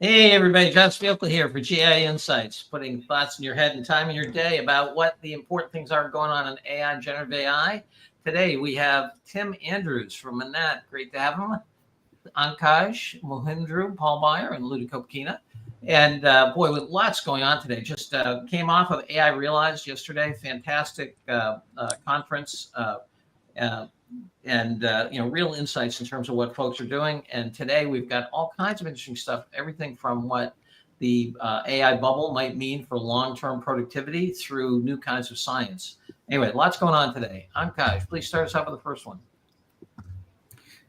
Hey everybody, John Spielkel here for GAI Insights, putting thoughts in your head and time in your day about what the important things are going on in AI and generative AI. Today we have Tim Andrews from Manat. Great to have him. Ankaj Mohindru, Paul Meyer, and Luda Kopkina. And boy, with lots going on today. Just came off of AI Realized yesterday. Fantastic conference. Uh, and real insights in terms of what folks are doing. And today we've got all kinds of interesting stuff, everything from what the AI bubble might mean for long-term productivity through new kinds of science. Anyway, lots going on today. Ankaj, please start us off with the first one.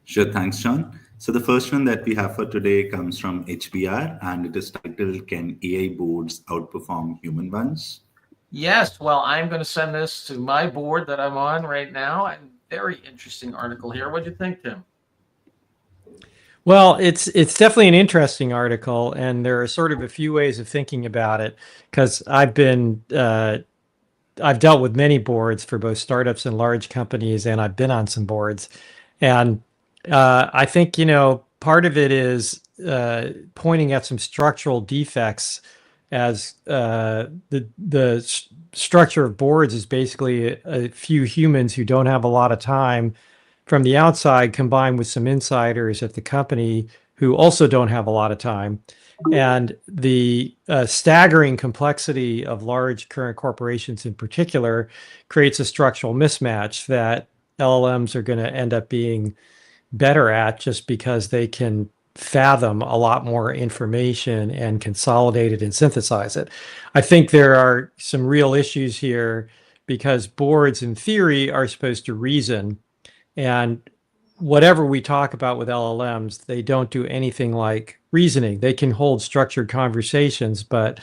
Sure, thanks, John. So the first one that we have for today comes from HBR, and it is titled, Can AI Boards Outperform Human Ones? Yes, well, I'm going to send this to my board that I'm on right now. And very interesting article here. What do you think, Tim? Well, it's definitely an interesting article, and there are sort of a few ways of thinking about it, because I've dealt with many boards for both startups and large companies, and I've been on some boards, and I think part of it is pointing at some structural defects, as the structure of boards is basically a few humans who don't have a lot of time from the outside, combined with some insiders at the company who also don't have a lot of time. And the staggering complexity of large current corporations in particular creates a structural mismatch that LLMs are going to end up being better at, just because they can fathom a lot more information and consolidate it and synthesize it. I think there are some real issues here, because boards in theory are supposed to reason, and whatever we talk about with LLMs, they don't do anything like reasoning. They can hold structured conversations, but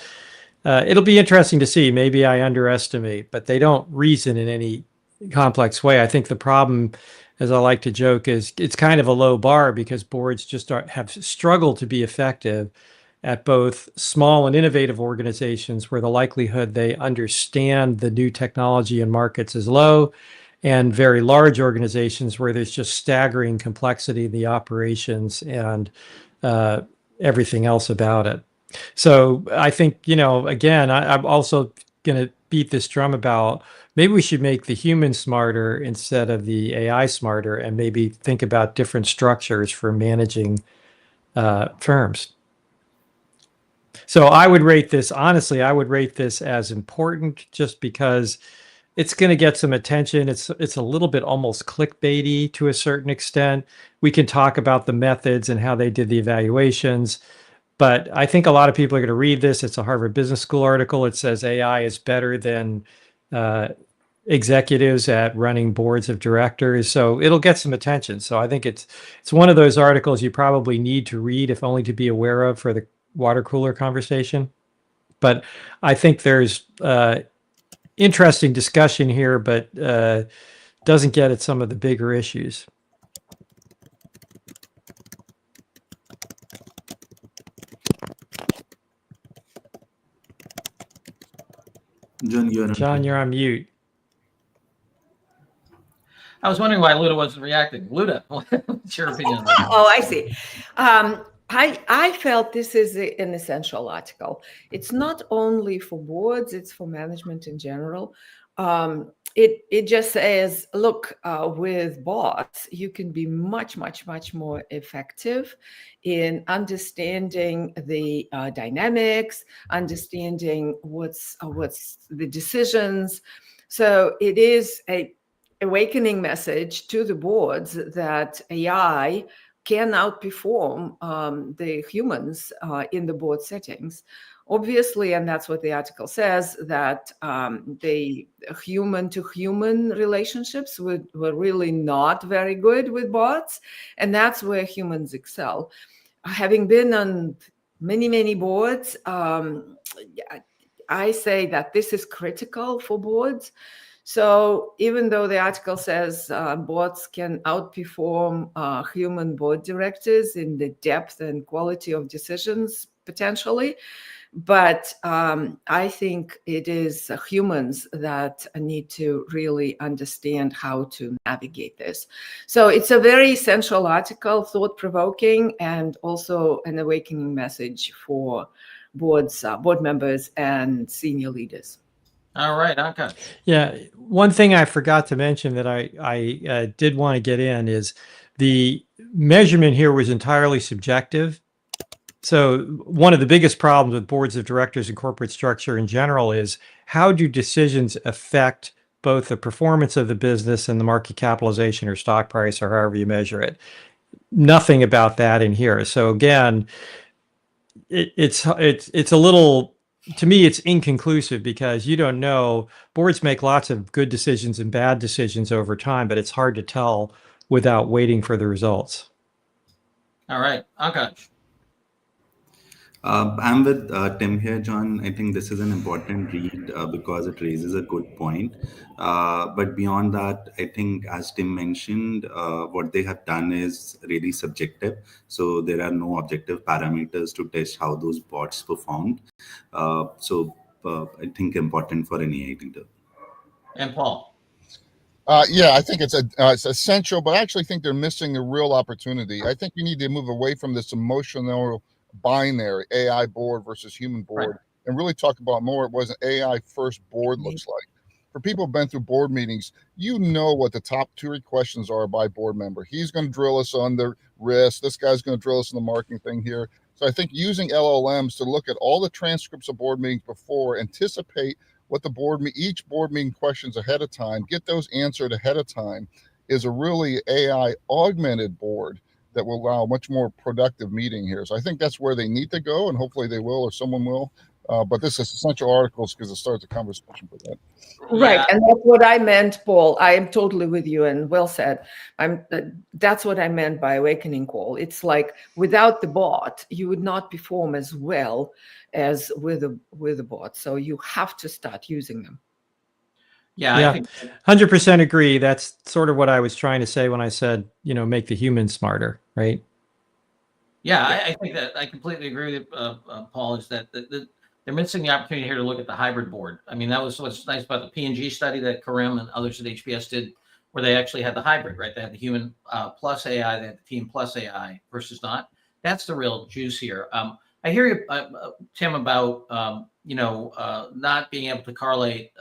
it'll be interesting to see. Maybe I underestimate, but they don't reason in any complex way. I think the problem, as I like to joke, is it's kind of a low bar, because boards just have struggled to be effective at both small and innovative organizations, where the likelihood they understand the new technology and markets is low, and very large organizations where there's just staggering complexity in the operations and everything else about it. So I think, again, I'm also going to beat this drum about maybe we should make the human smarter instead of the AI smarter, and maybe think about different structures for managing firms. So I would rate this, honestly, I would rate this as important, just because it's going to get some attention. It's a little bit almost clickbaity to a certain extent. We can talk about the methods and how they did the evaluations, but I think a lot of people are going to read this. It's a Harvard Business School article. It says AI is better than executives at running boards of directors. So it'll get some attention. So I think it's one of those articles you probably need to read, if only to be aware of for the water cooler conversation. But I think there's interesting discussion here, but doesn't get at some of the bigger issues. John, you're on mute. I was wondering why Luda wasn't reacting. Luda, what's your opinion on that? Oh, I see. I felt this is an essential article. It's not only for boards, it's for management in general. It just says, look, with bots, you can be much, much, much more effective in understanding the dynamics, understanding what's the decisions. So it is a awakening message to the boards that AI can outperform the humans in the board settings. Obviously, and that's what the article says, that the human-to-human relationships were really not very good with bots, and that's where humans excel. Having been on many, many boards, I say that this is critical for boards. So even though the article says bots can outperform human board directors in the depth and quality of decisions, potentially, But I think it is humans that need to really understand how to navigate this. So it's a very essential article, thought-provoking, and also an awakening message for board members and senior leaders. All right, Anka. Yeah, one thing I forgot to mention that I did want to get in is the measurement here was entirely subjective. So one of the biggest problems with boards of directors and corporate structure in general is how do decisions affect both the performance of the business and the market capitalization or stock price or however you measure it. Nothing about that in here. So again, it's a little, to me, it's inconclusive because you don't know. Boards make lots of good decisions and bad decisions over time, but it's hard to tell without waiting for the results. All right, Anka. I'm with Tim here, John. I think this is an important read because it raises a good point. But beyond that, I think, as Tim mentioned, what they have done is really subjective. So there are no objective parameters to test how those bots performed. I think important for an AI leader. And Paul. Yeah, I think it's essential, but I actually think they're missing the real opportunity. I think you need to move away from this emotional binary, AI board versus human board, Right. and really talk about more what an AI first board looks like. For people who've been through board meetings, you know what the top 2 or 3 questions are by board member. He's going to drill us on the risk. This guy's going to drill us on the marketing thing here. So I think using LLMs to look at all the transcripts of board meetings before, anticipate what the each board meeting questions ahead of time, get those answered ahead of time, is a really AI augmented board that will allow a much more productive meeting here. So I think that's where they need to go, and hopefully they will, or someone will. But this is essential articles because it starts a conversation for that. Right, Yeah. and that's what I meant, Paul. I am totally with you, and well said. That's what I meant by awakening call. It's like without the bot, you would not perform as well as with a bot. So you have to start using them. Yeah, Yeah, I think 100% agree. That's sort of what I was trying to say when I said, make the humans smarter, right? Yeah, I think that I completely agree with Paul. Is that they're missing the opportunity here to look at the hybrid board. I mean, that was what's nice about the P&G study that Karim and others at HBS did, where they actually had the hybrid, right? They had the human plus AI, they had the team plus AI versus not. That's the real juice here. I hear you, Tim, about not being able to correlate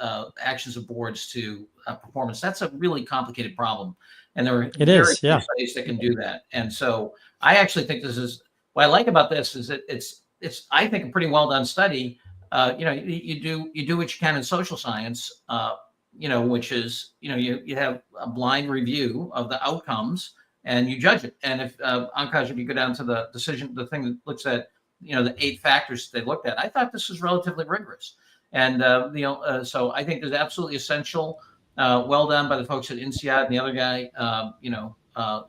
actions of boards to performance. That's a really complicated problem, and there are very few studies that can do that. And so I actually think this is what I like about this is that it's I think a pretty well done study. You do what you can in social science, which is you have a blind review of the outcomes and you judge it. And if Ankash, if you go down to the decision, the thing that looks at the 8 factors they looked at, I thought this was relatively rigorous. And so I think there's absolutely essential. Well done by the folks at INSEAD and the other guy.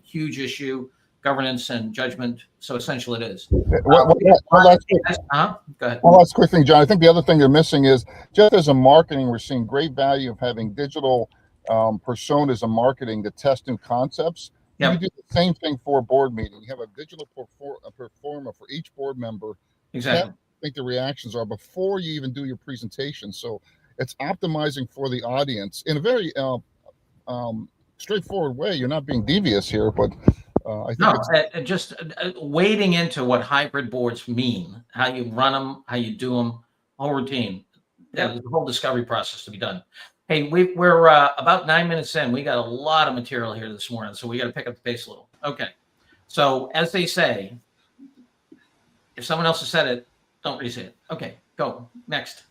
Huge issue. Governance and judgment. So essential it is. Go ahead. Well, that's a quick thing, John. I think the other thing they're missing is just as a marketing, we're seeing great value of having digital personas in marketing to test new concepts. Yep. You do the same thing for a board meeting. You have a digital performer for each board member. Exactly. I think the reactions are before you even do your presentation. So it's optimizing for the audience in a very straightforward way. You're not being devious here, but I think just wading into what hybrid boards mean, how you run them, how you do them, whole routine. There's a whole discovery process to be done. Hey, we're about 9 minutes in. We got a lot of material here this morning, so we got to pick up the pace a little. Okay. So as they say, if someone else has said it, don't re-say it. Okay, go. Next.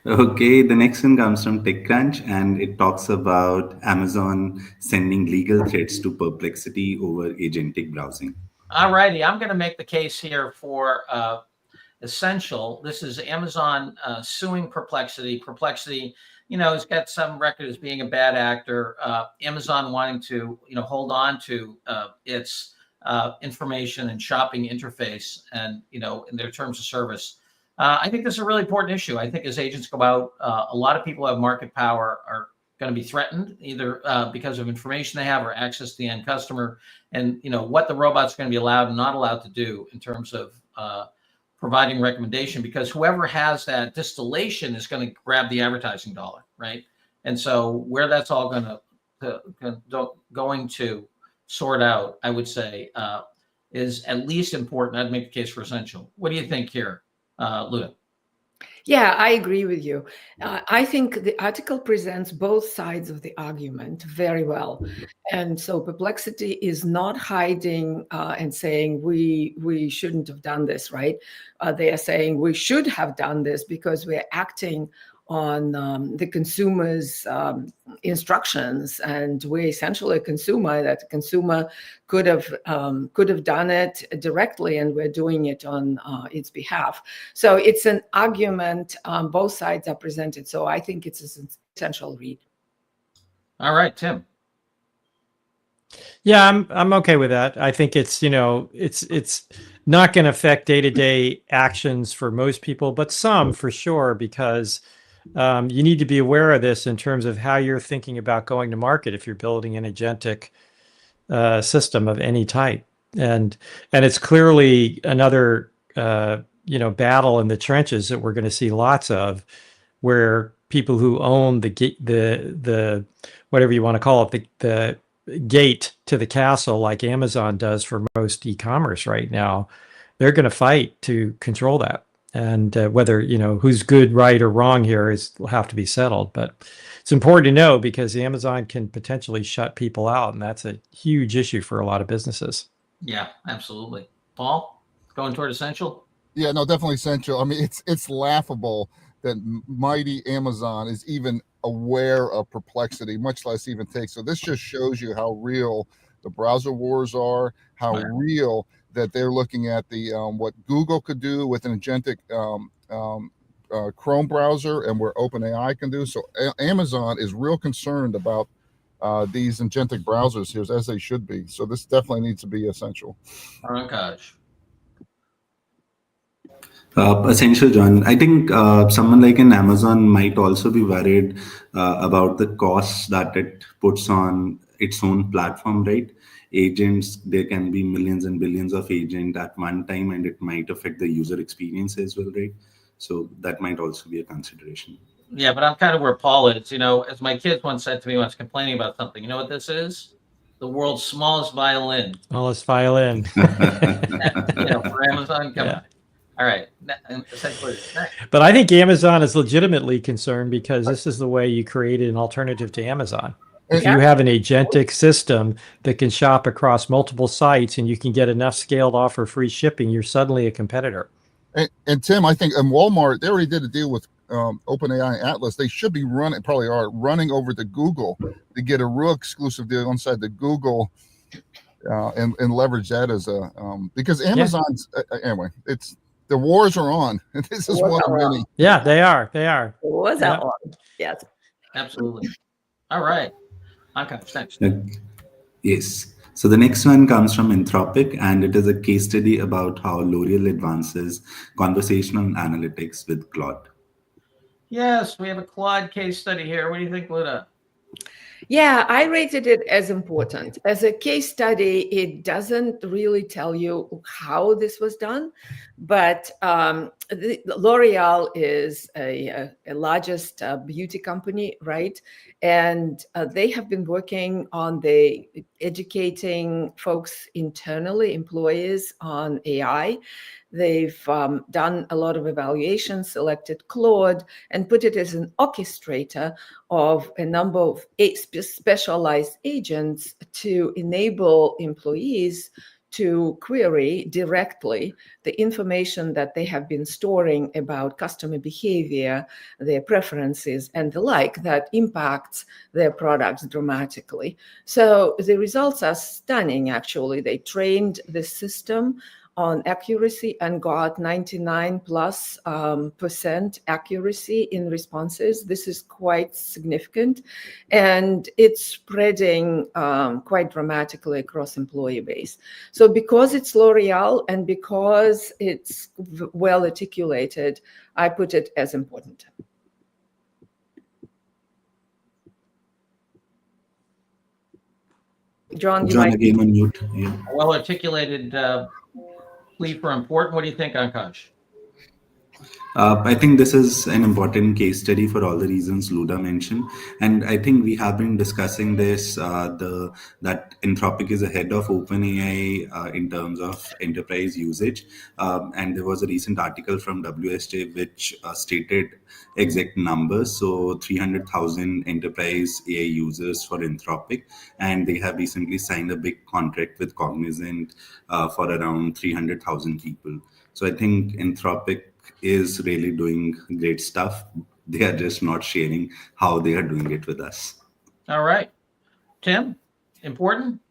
Okay, the next one comes from TechCrunch, and it talks about Amazon sending legal threats to Perplexity over agentic browsing. All righty, I'm going to make the case here for essential. This is Amazon suing Perplexity. Perplexity, has got some record as being a bad actor. Amazon wanting to, hold on to its information and shopping interface, and in their terms of service. I think this is a really important issue. I think as agents go out, a lot of people who have market power are going to be threatened either because of information they have or access to the end customer, and what the robot's going to be allowed and not allowed to do in terms of providing recommendation, because whoever has that distillation is going to grab the advertising dollar, right? And so where that's all going to sort out, I would say, is at least important. I'd make the case for essential. What do you think here, Luda? Yeah, I agree with you. I think the article presents both sides of the argument very well. And so Perplexity is not hiding and saying we shouldn't have done this, right? They are saying we should have done this because we're acting on the consumer's instructions, and we're essentially a consumer, that the consumer could have done it directly, and we're doing it on its behalf. So it's an argument. Both sides are presented. So I think it's an essential read. All right, Tim. Yeah, I'm okay with that. I think it's, it's not going to affect day-to-day actions for most people, but some for sure, because you need to be aware of this in terms of how you're thinking about going to market if you're building an agentic system of any type. And it's clearly another battle in the trenches that we're going to see lots of, where people who own the whatever you want to call it, the gate to the castle, like Amazon does for most e-commerce right now, they're going to fight to control that. And whether, who's good, right, or wrong here will have to be settled. But it's important to know, because Amazon can potentially shut people out, and that's a huge issue for a lot of businesses. Yeah, absolutely. Paul, going toward essential? Yeah, no, definitely essential. I mean, it's laughable that mighty Amazon is even aware of Perplexity, much less even take. So this just shows you how real the browser wars are, how real that they're looking at the what Google could do with an agentic Chrome browser, and where OpenAI can do. So Amazon is real concerned about these agentic browsers here, as they should be. So this definitely needs to be essential. Oh gosh. Essential, John. I think someone like an Amazon might also be worried about the costs that it puts on its own platform, right? Agents, there can be millions and billions of agents at one time, and it might affect the user experience as well, right? So that might also be a consideration. Yeah, but I'm kind of where Paul is. As my kids once said to me, once complaining about something, you know what this is? The world's smallest violin. Smallest violin. For Amazon. Yeah. All right. But I think Amazon is legitimately concerned, because this is the way you created an alternative to Amazon. If you have an agentic system that can shop across multiple sites, and you can get enough scale to offer free shipping, you're suddenly a competitor. And Tim, I think in Walmart, they already did a deal with OpenAI and Atlas. They should be running over to Google to get a real exclusive deal inside the Google and leverage that as a because Amazon's anyway. It's the wars are on. This is one of many. Yeah, they are. The wars are on. Yes, absolutely. All right. Okay, thanks. Yes. So the next one comes from Anthropic, and it is a case study about how L'Oreal advances conversational analytics with Claude. Yes, we have a Claude case study here. What do you think, Luda? Yeah, I rated it as important. As a case study, it doesn't really tell you how this was done, but L'Oreal is a largest beauty company, right? And they have been working on educating folks internally, employees, on AI. They've done a lot of evaluations, selected Claude, and put it as an orchestrator of a number of specialized agents to enable employees to query directly the information that they have been storing about customer behavior, their preferences, and the like, that impacts their products dramatically. So the results are stunning, actually. They trained the system on accuracy and got 99+% accuracy in responses. This is quite significant, and it's spreading quite dramatically across employee base. So because it's L'Oreal and because it's well articulated, I put it as important. John, again on mute. Yeah. Well articulated plea for important. What do you think, Ankash? I think this is an important case study for all the reasons Luda mentioned, and I think we have been discussing this. That Anthropic is ahead of OpenAI in terms of enterprise usage, and there was a recent article from WSJ which stated exact numbers. So 300,000 enterprise AI users for Anthropic, and they have recently signed a big contract with Cognizant for around 300,000 people. So I think Anthropic is really doing great stuff. They are just not sharing how they are doing it with us. All right. Tim, important?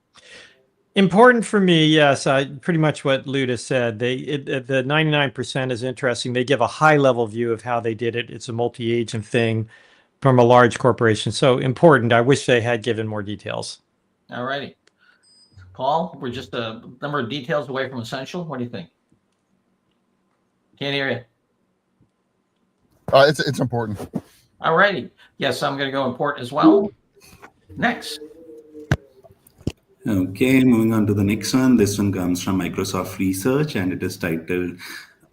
Important for me, yes. Pretty much what Luda said. The 99% is interesting. They give a high level view of how they did it. It's a multi-agent thing from a large corporation. So important. I wish they had given more details. All righty. Paul, we're just a number of details away from essential. What do you think? Can't hear you. It's important. All righty. Yes, I'm going to go important as well. Next. Okay, moving on to the next one. This one comes from Microsoft Research, and it is titled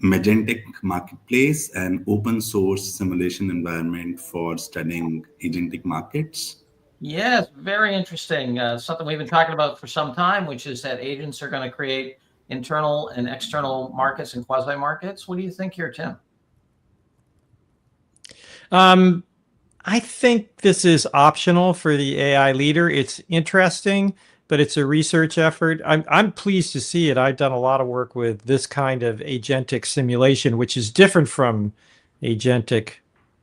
Magentic Marketplace, an open source simulation environment for studying agentic markets. Yes, very interesting. Something we've been talking about for some time, which is that agents are going to create internal and external markets and quasi markets. What do you think here, Tim? I think this is optional for the AI leader. It's interesting, but it's a research effort. I'm pleased to see it. I've done a lot of work with this kind of agentic simulation, which is different from agentic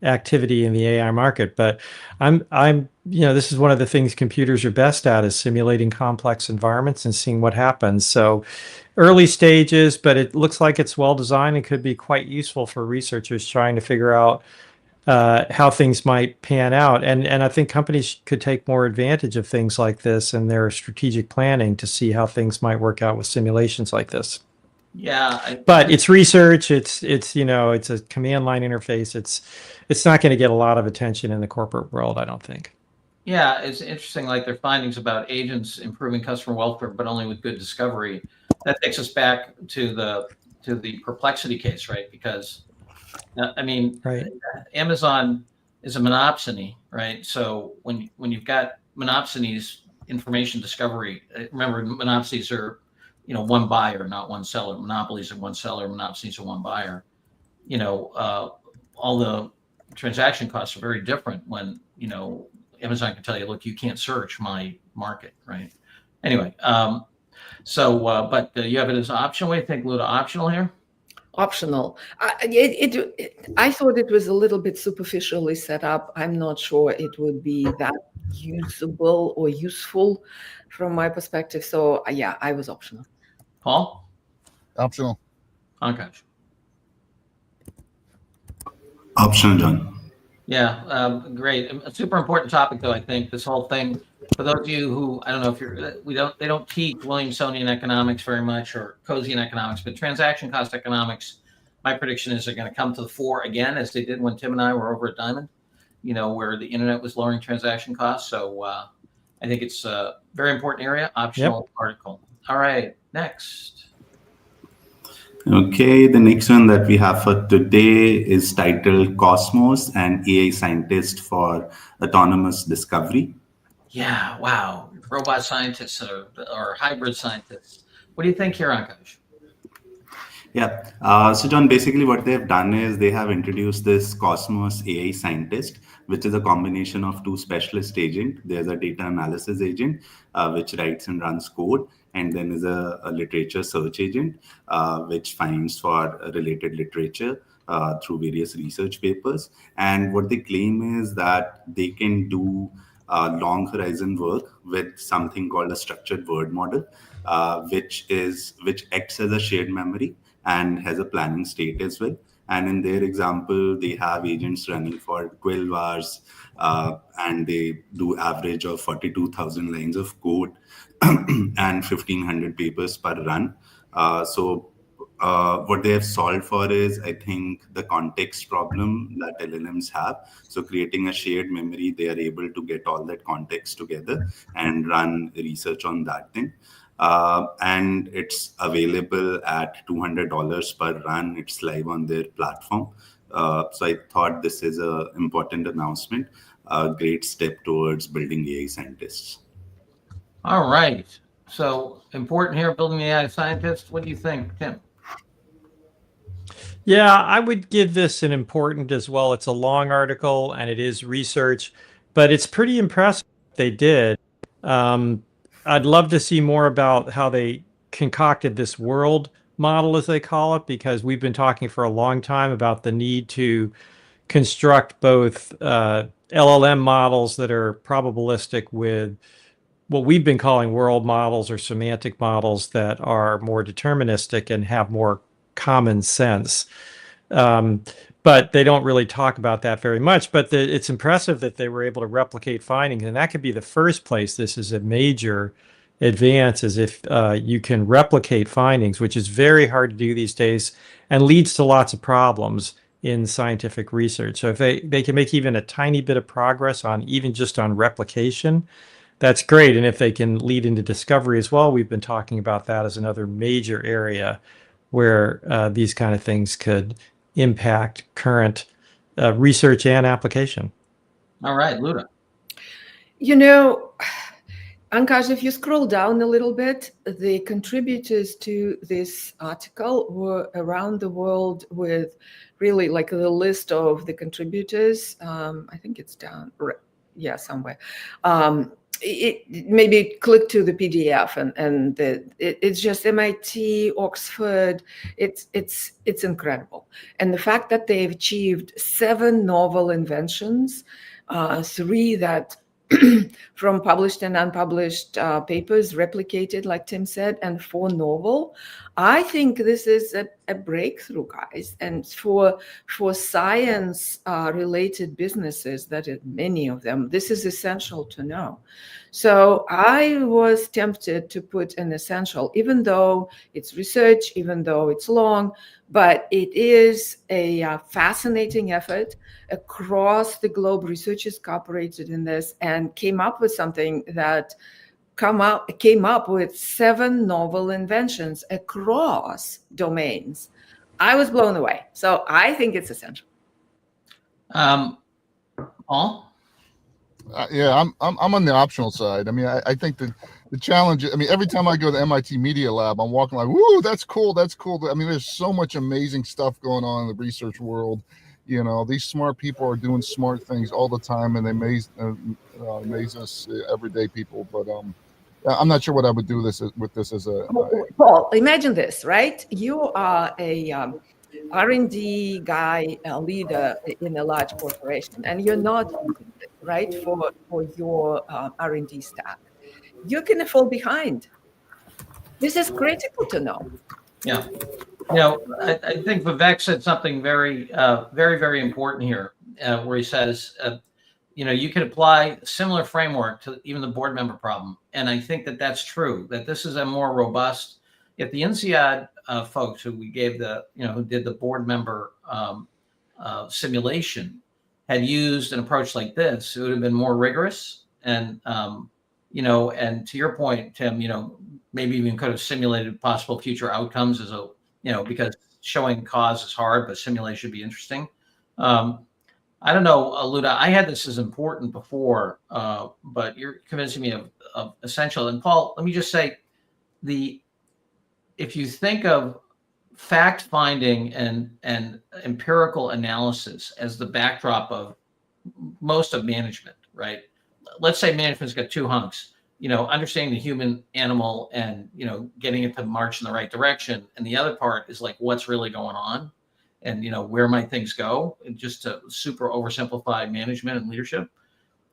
activity in the AI market. But this is one of the things computers are best at, is simulating complex environments and seeing what happens. So early stages, but it looks like it's well designed and could be quite useful for researchers trying to figure out how things might pan out. And I think companies could take more advantage of things like this in their strategic planning to see how things might work out with simulations like this. Yeah. But it's research. It's a command line interface. It's not going to get a lot of attention in the corporate world, I don't think. Yeah, it's interesting, like their findings about agents improving customer welfare, but only with good discovery. That takes us back to the perplexity case, right? Because right. Amazon is a monopsony, right? So when you've got monopsonies, information discovery, remember monopsonies are, one buyer, not one seller. Monopolies are one seller, monopsonies are one buyer. All the transaction costs are very different when, Amazon can tell you, look, you can't search my market, right? Anyway, but you have it as optional. What do you think, Luda? Optional here? Optional. I thought it was a little bit superficially set up. I'm not sure it would be that usable or useful from my perspective. So yeah, I was optional. Paul? Optional. Okay. Optional, John. Yeah, great. A super important topic, though. I think this whole thing, for those of you who, I don't know if they don't teach Williamsonian economics very much, or Coasian economics, but transaction cost economics, my prediction is they're going to come to the fore again, as they did when Tim and I were over at Diamond, where the internet was lowering transaction costs. So I think it's a very important area. Optional article. All right, next. Okay, the next one that we have for today is titled Cosmos, an AI scientist for autonomous discovery. Yeah, wow. Robot scientists or hybrid scientists. What do you think here, Ankush? Yeah. So, John, basically what they've done is they have introduced this Cosmos AI scientist, which is a combination of two specialist agents. There's a data analysis agent, which writes and runs code. And then is a literature search agent, which finds for related literature through various research papers. And what they claim is that they can do long horizon work with something called a structured word model, which acts as a shared memory and has a planning state as well. And in their example, they have agents running for 12 hours, and they do average of 42,000 lines of code and 1,500 papers per run. So what they have solved for is, I think, the context problem that LLMs have. So creating a shared memory, they are able to get all that context together and run research on that thing. and it's available at $200 per run. It's live on their platform. So I thought this is an important announcement, a great step towards building AI scientists. All right. So important here, building the AI scientists. What do you think, Tim? Yeah, I would give this an important as well. It's a long article and it is research, but it's pretty impressive what they did. I'd love to see more about how they concocted this world model, as they call it, because we've been talking for a long time about the need to construct both LLM models that are probabilistic with what we've been calling world models or semantic models that are more deterministic and have more common sense. Um, but they don't really talk about that very much. But it's impressive that they were able to replicate findings, and that could be the first place this is a major advance, is if you can replicate findings, which is very hard to do these days and leads to lots of problems in scientific research. So if they can make even a tiny bit of progress on even just on replication, that's great. And if they can lead into discovery as well, we've been talking about that as another major area where these kind of things could impact current research and application. All right, Luda. You know, Ankash, if you scroll down a little bit, the contributors to this article were around the world with really like the list of the contributors. I think it's down, yeah, somewhere. Maybe click to the PDF and it's just MIT, Oxford. It's incredible. And the fact that they've achieved 7 novel inventions, 3 that from published and unpublished papers replicated, like Tim said, and 4 novel. I think this is a breakthrough, guys. And for science related businesses, that is many of them, this is essential to know. So I was tempted to put an essential, even though it's research, even though it's long, but it is a fascinating effort. Across the globe, researchers cooperated in this and came up with something that came up with 7 novel inventions across domains. I was blown away. So I think it's essential. Paul? Yeah, I'm on the optional side. I mean, I think the challenge, I mean, every time I go to the MIT Media Lab, I'm walking like, woo, that's cool. That's cool. I mean, there's so much amazing stuff going on in the research world. You know, these smart people are doing smart things all the time, and they amaze us everyday people. But I'm not sure what I would do with this as a. Paul, imagine this, right? You are a R&D guy, a leader in a large corporation, and you're not using it, right, for your R&D staff. You're going to fall behind. This is critical to know. Yeah. You know, I think Vivek said something very, very important here, where he says, you know, you could apply a similar framework to even the board member problem. And I think that that's true, that this is a more robust, if the INSEAD folks who we gave who did the board member simulation had used an approach like this, it would have been more rigorous. And, you know, and to your point, Tim, you know, maybe even could have simulated possible future outcomes as a, you know, because showing cause is hard, but simulation should be interesting. I don't know, Luda, I had this as important before, but you're convincing me of essential. And Paul, let me just say, if you think of fact finding and empirical analysis as the backdrop of most of management, right? Let's say management's got 2 hunks. You know, understanding the human animal and, you know, getting it to march in the right direction. And the other part is like, what's really going on and, you know, where might things go, and just to super oversimplify management and leadership.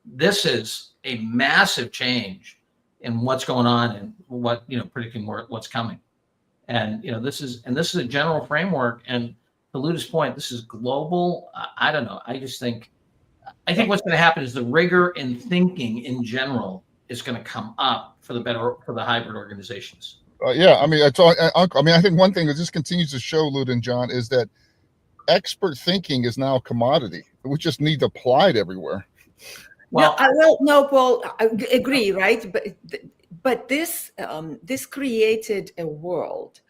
This is a massive change in what's going on and what, you know, predicting what's coming. And, you know, this is a general framework. And to Luda's point, this is global. I don't know. I think what's going to happen is the rigor in thinking in general is going to come up for the hybrid organizations. Yeah, I mean, I think one thing that just continues to show, Luda and John, is that expert thinking is now a commodity. We just need to apply it everywhere. Well, no, Paul, I agree, right? But this created a world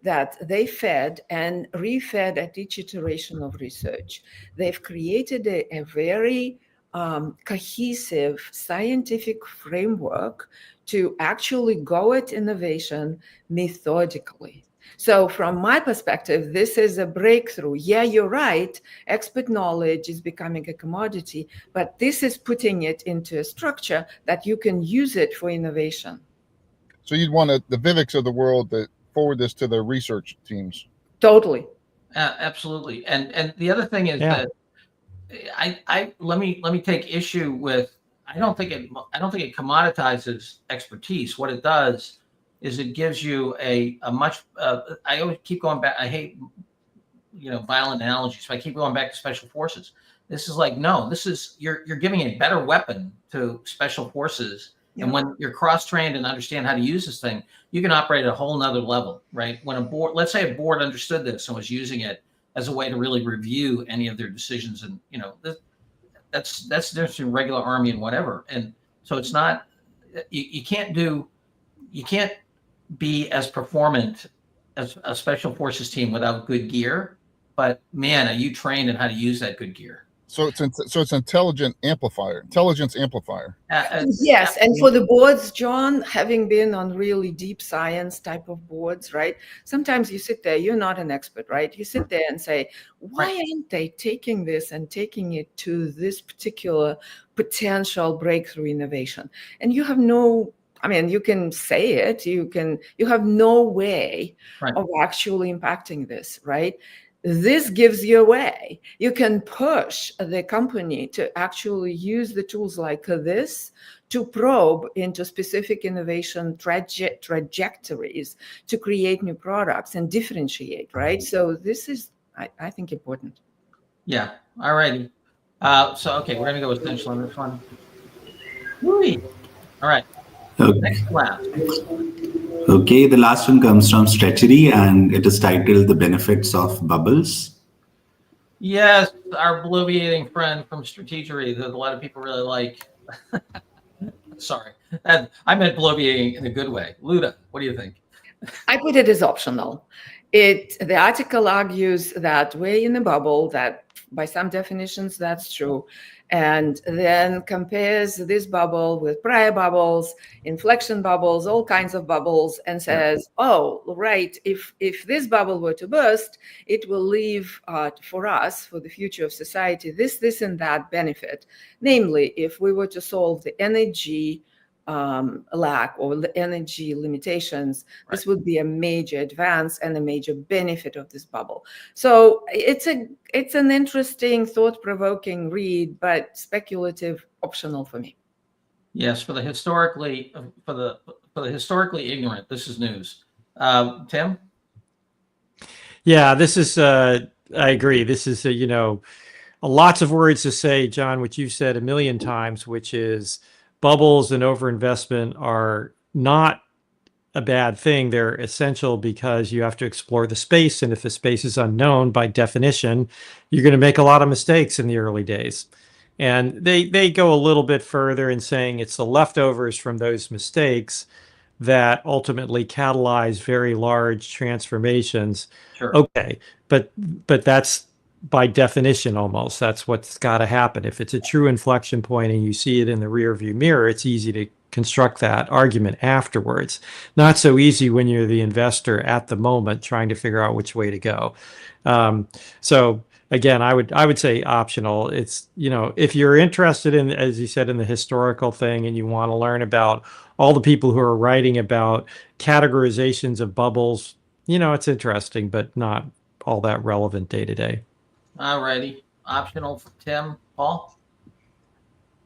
that they fed and refed at each iteration of research. They've created a very cohesive scientific framework to actually go at innovation methodically. So from my perspective, this is a breakthrough. Yeah, you're right. Expert knowledge is becoming a commodity, but this is putting it into a structure that you can use it for innovation. So you'd want the Vivics of the world to forward this to their research teams. Totally. Absolutely. And the other thing is Yeah. that I let me take issue with, I don't think it commoditizes expertise. What it does is it gives you a much I always keep going back. I hate violent analogies, but I keep going back to special forces. This is like, no, this is you're giving a better weapon to special forces. Yeah. And when you're cross-trained and understand how to use this thing, you can operate at a whole nother level, right? When a board, let's say a board understood this and was using it as a way to really review any of their decisions, and that's the difference between regular Army and whatever. And so it's not, you can't be as performant as a special forces team without good gear. But man, are you trained in how to use that good gear? So it's intelligence amplifier. Yes, and for the boards, John, having been on really deep science type of boards, right? Sometimes you sit there, you're not an expert, right? You sit there and say, why aren't they taking this and taking it to this particular potential breakthrough innovation? And you have no, you can say it, you have no way of actually impacting this, right? This gives you a way. You can push the company to actually use the tools like this to probe into specific innovation trajectories to create new products and differentiate, right? So this is, I think, important. Yeah. All righty. Okay, we're going to go essential on this one. All right. Okay. Next class. Okay, the last one comes from Stretchery, and it is titled "The Benefits of Bubbles." Yes, our bloviating friend from Strategery that a lot of people really like. Sorry, I meant bloviating in a good way. Luda, what do you think? I put it as optional. The article argues that we're in a bubble, that by some definitions that's true, and then compares this bubble with prior bubbles, inflection bubbles, all kinds of bubbles, and says, oh, right, if this bubble were to burst, it will leave for us, for the future of society, this and that benefit. Namely, if we were to solve the energy lack or the energy limitations, this would be a major advance and a major benefit of this bubble. So it's an interesting, thought-provoking read, but speculative, optional for me. Yes, for the historically ignorant, this is news. Tim? Yeah, this is. I agree. This is lots of words to say, John, which you've said a million times, which is bubbles and overinvestment are not a bad thing. They're essential because you have to explore the space. And if the space is unknown, by definition, you're going to make a lot of mistakes in the early days. And they go a little bit further in saying it's the leftovers from those mistakes that ultimately catalyze very large transformations. Sure. Okay, but that's by definition, almost that's what's got to happen. If it's a true inflection point and you see it in the rear view mirror, it's easy to construct that argument afterwards. Not so easy when you're the investor at the moment trying to figure out which way to go. So again, I would say optional. It's, if you're interested in, as you said, in the historical thing, and you want to learn about all the people who are writing about categorizations of bubbles, it's interesting, but not all that relevant day to day. All righty. Optional for Tim. Paul?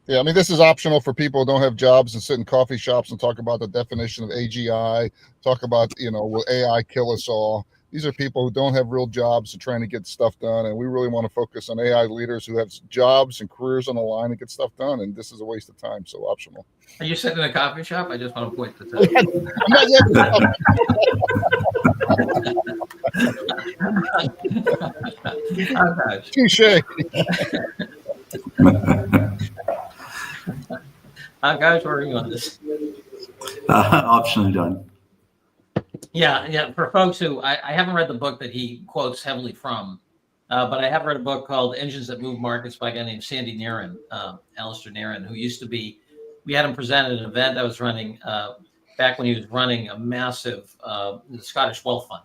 Yeah, this is optional for people who don't have jobs and sit in coffee shops and talk about the definition of AGI, talk about, will AI kill us all? These are people who don't have real jobs and trying to get stuff done. And we really want to focus on AI leaders who have jobs and careers on the line and get stuff done. And this is a waste of time. So optional. Are you sitting in a coffee shop? I just want to point this out. Touche. Guys, where are you on this? Optional, John. Yeah. For folks who I haven't read the book that he quotes heavily from, but I have read a book called Engines That Move Markets by a guy named Sandy Nairn, Alistair Nairn, who used to be. We had him present at an event I was running back when he was running a massive Scottish wealth fund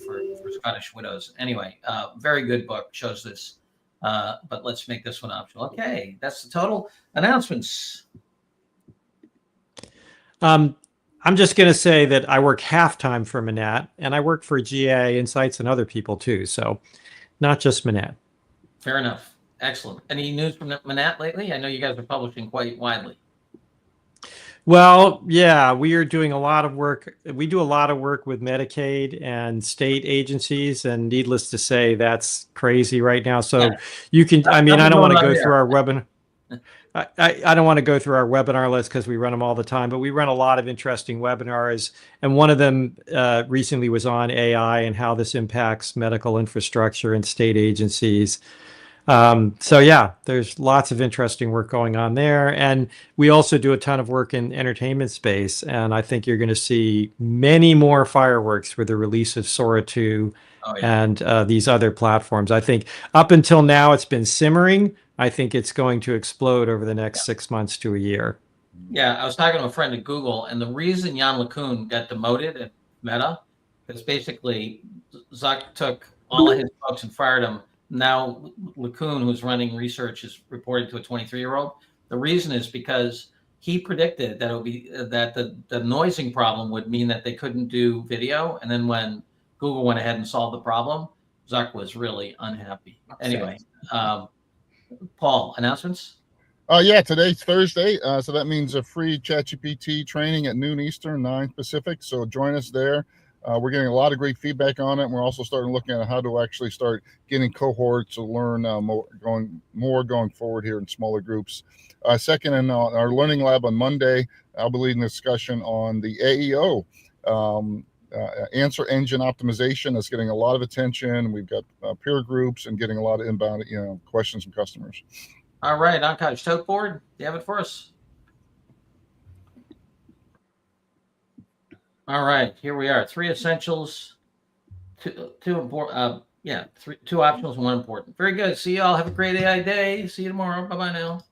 for Scottish widows. Anyway, very good book, shows this. But let's make this one optional. Okay, that's the total. Announcements. I'm just going to say that I work half-time for Manat, and I work for GAI Insights and other people too. So not just Manat. Fair enough. Excellent. Any news from Manat lately? I know you guys are publishing quite widely. Well, yeah, we are doing a lot of work. We do a lot of work with Medicaid and state agencies, and needless to say, that's crazy right now. So you can, I mean, I don't want to go through our webinar. I don't want to go through our webinar list because we run them all the time, but we run a lot of interesting webinars. And one of them recently was on AI and how this impacts medical infrastructure and state agencies. So yeah, there's lots of interesting work going on there. And we also do a ton of work in entertainment space. And I think you're going to see many more fireworks with the release of Sora 2 and these other platforms. I think up until now, it's been simmering. I think it's going to explode over the next 6 months to a year. Yeah, I was talking to a friend at Google, and the reason Jan LeCun got demoted at Meta is basically Zuck took all of his folks and fired them. Now LeCun, who's running research, is reporting to a 23-year-old. The reason is because he predicted that it would be that the noising problem would mean that they couldn't do video, and then when Google went ahead and solved the problem, Zuck was really unhappy. Anyway, Paul, announcements? Yeah, today's Thursday, so that means a free ChatGPT training at noon Eastern, 9 Pacific. So join us there. We're getting a lot of great feedback on it. And we're also starting looking at how to actually start getting cohorts to learn more going forward here in smaller groups. Second, in our learning lab on Monday, I'll be leading a discussion on the AEO. Answer engine optimization that's getting a lot of attention. We've got peer groups and getting a lot of inbound questions from customers. All right, Akash, tote board, do you have it for us? All right, here we are. 3 essentials, two important. Two optionals and 1 important. Very good. See you all. Have a great AI day. See you tomorrow. Bye-bye now.